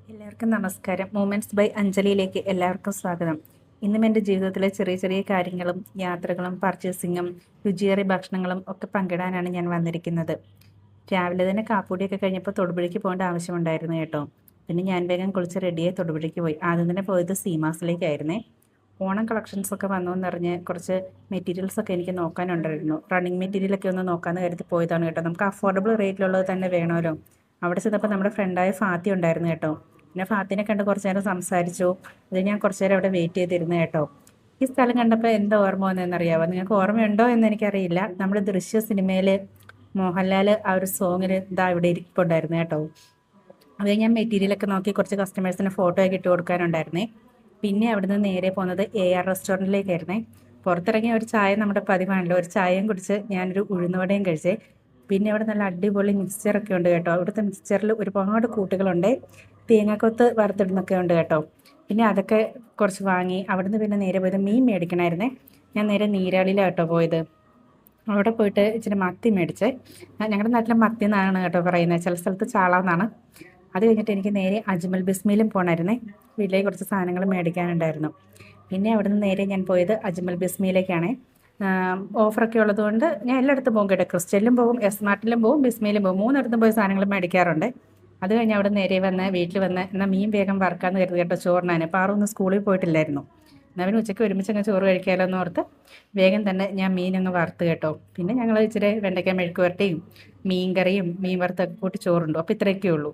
എല്ലാവർക്കും നമസ്കാരം. Movements by അഞ്ജലിയിലേക്ക് എല്ലാവർക്കും സ്വാഗതം. ഇന്നും എൻ്റെ ജീവിതത്തിലെ ചെറിയ ചെറിയ കാര്യങ്ങളും യാത്രകളും പർച്ചേസിങ്ങും രുചിയേറിയ ഭക്ഷണങ്ങളും ഒക്കെ പങ്കിടാനാണ് ഞാൻ വന്നിരിക്കുന്നത്. രാവിലെ തന്നെ കാപ്പൂടിയൊക്കെ കഴിഞ്ഞപ്പോൾ തൊടുപുഴയ്ക്ക് പോകേണ്ട ആവശ്യമുണ്ടായിരുന്നു കേട്ടോ. പിന്നെ ഞാൻ വേഗം കുളിച്ച് റെഡിയായി തൊടുപുഴയ്ക്ക് പോയി. ആദ്യം തന്നെ പോയത് സീമാസിലേക്കായിരുന്നേ. ഓണം കളക്ഷൻസൊക്കെ വന്നു എന്നറിഞ്ഞ് കുറച്ച് മെറ്റീരിയൽസൊക്കെ എനിക്ക് നോക്കാനുണ്ടായിരുന്നു. റണ്ണിങ് മെറ്റീരിയലൊക്കെ ഒന്ന് നോക്കാമെന്ന് കരുതി പോയതാണ് കേട്ടോ. നമുക്ക് അഫോർഡബിൾ റേറ്റിലുള്ളത് തന്നെ വേണമല്ലോ. അവിടെ ചെന്നപ്പോൾ നമ്മുടെ ഫ്രണ്ടായ ഫാത്തി ഉണ്ടായിരുന്നു കേട്ടോ. പിന്നെ ഫാത്തിനെ കണ്ട് കുറച്ച് നേരം സംസാരിച്ചു. അത് ഞാൻ കുറച്ച് നേരം അവിടെ വെയിറ്റ് ചെയ്തിരുന്നു കേട്ടോ. ഈ സ്ഥലം കണ്ടപ്പോൾ എന്താ ഓർമ്മ വന്നതെന്നറിയാമോ? നിങ്ങൾക്ക് ഓർമ്മയുണ്ടോ എന്ന് എനിക്കറിയില്ല. നമ്മുടെ ദൃശ്യ സിനിമയിൽ മോഹൻലാൽ ആ ഒരു സോങ്ങിൽ ഇതാ ഇവിടെ ഇരിപ്പുണ്ടായിരുന്നു കേട്ടോ. അത് ഞാൻ മെറ്റീരിയലൊക്കെ നോക്കി കുറച്ച് കസ്റ്റമേഴ്സിന് ഫോട്ടോ ഒക്കെ ഇട്ട് കൊടുക്കാനുണ്ടായിരുന്നേ. പിന്നെ അവിടുന്ന് നേരെ പോകുന്നത് AR റെസ്റ്റോറൻറ്റിലേക്കായിരുന്നേ. പുറത്തിറങ്ങിയ ഒരു ചായ നമ്മുടെ പതിവാണല്ലോ. ഒരു ചായയും കുടിച്ച് ഞാനൊരു ഉഴുന്നുവടയും കഴിച്ചേ. പിന്നെ അവിടെ നല്ല അടിപൊളി മിക്സ്ചറൊക്കെ ഉണ്ട് കേട്ടോ. അവിടുത്തെ മിക്സ്ചറിൽ ഒരുപാട് കൂട്ടുകളുണ്ട്. തേങ്ങാക്കൊത്ത് വറുത്തിടുന്നൊക്കെ ഉണ്ട് കേട്ടോ. പിന്നെ അതൊക്കെ കുറച്ച് വാങ്ങി അവിടുന്ന് പിന്നെ നേരെ പോയത് മീൻ മേടിക്കണമായിരുന്നേ. ഞാൻ നേരെ നീരാളിയിലാണ് കേട്ടോ പോയത്. അവിടെ പോയിട്ട് ഇച്ചിരി മത്തി മേടിച്ചേ. ഞങ്ങളുടെ നാട്ടിലെ മത്തി എന്നാണ് കേട്ടോ പറയുന്നത്, ചില സ്ഥലത്ത് ചാള എന്നാണ്. അത് കഴിഞ്ഞിട്ട് എനിക്ക് നേരെ അജ്മൽ ബിസ്മിയിലും പോകണമായിരുന്നേ. വീട്ടിലേക്ക് കുറച്ച് സാധനങ്ങൾ മേടിക്കാനുണ്ടായിരുന്നു. പിന്നെ അവിടെ നിന്ന് നേരെ ഞാൻ പോയത് അജ്മൽ ബിസ്മിയിലേക്കാണ്. ഓഫറൊക്കെ ഉള്ളതുകൊണ്ട് ഞാൻ എല്ലായിടത്തും പോകും കേട്ടോ. ക്രിസ്റ്റലിലും പോകും, സ്മാർട്ടിലും പോകും, ബിസ്മിയിലും പോകും. മൂന്നിടത്തും പോയി സാധനങ്ങൾ മേടിക്കാറുണ്ട്. അത് കഴിഞ്ഞ് അവിടെ നേരെ വന്ന് വീട്ടിൽ വന്ന് എന്നാൽ മീൻ വേഗം വറക്കാമെന്ന് കരുതി കേട്ടോ ചോറിനാണ്. പാറൊന്നും സ്കൂളിൽ പോയിട്ടില്ലായിരുന്നു. എന്നാൽ പിന്നെ ഉച്ചയ്ക്ക് ഒരുമിച്ച് അങ്ങ് ചോറ് കഴിക്കാമല്ലോ എന്ന് ഓർത്ത് വേഗം തന്നെ ഞാൻ മീനങ്ങ് വറുത്ത് കേട്ടോ. പിന്നെ ഞങ്ങൾ ഇച്ചിരി വെണ്ടയ്ക്ക മെഴുക്ക് വരട്ടിയും മീൻ കറിയും മീൻ വറുത്തൊക്കെ കൂട്ടി ചോറുണ്ടോ. അപ്പോൾ ഇത്രയൊക്കെ ഉള്ളൂ.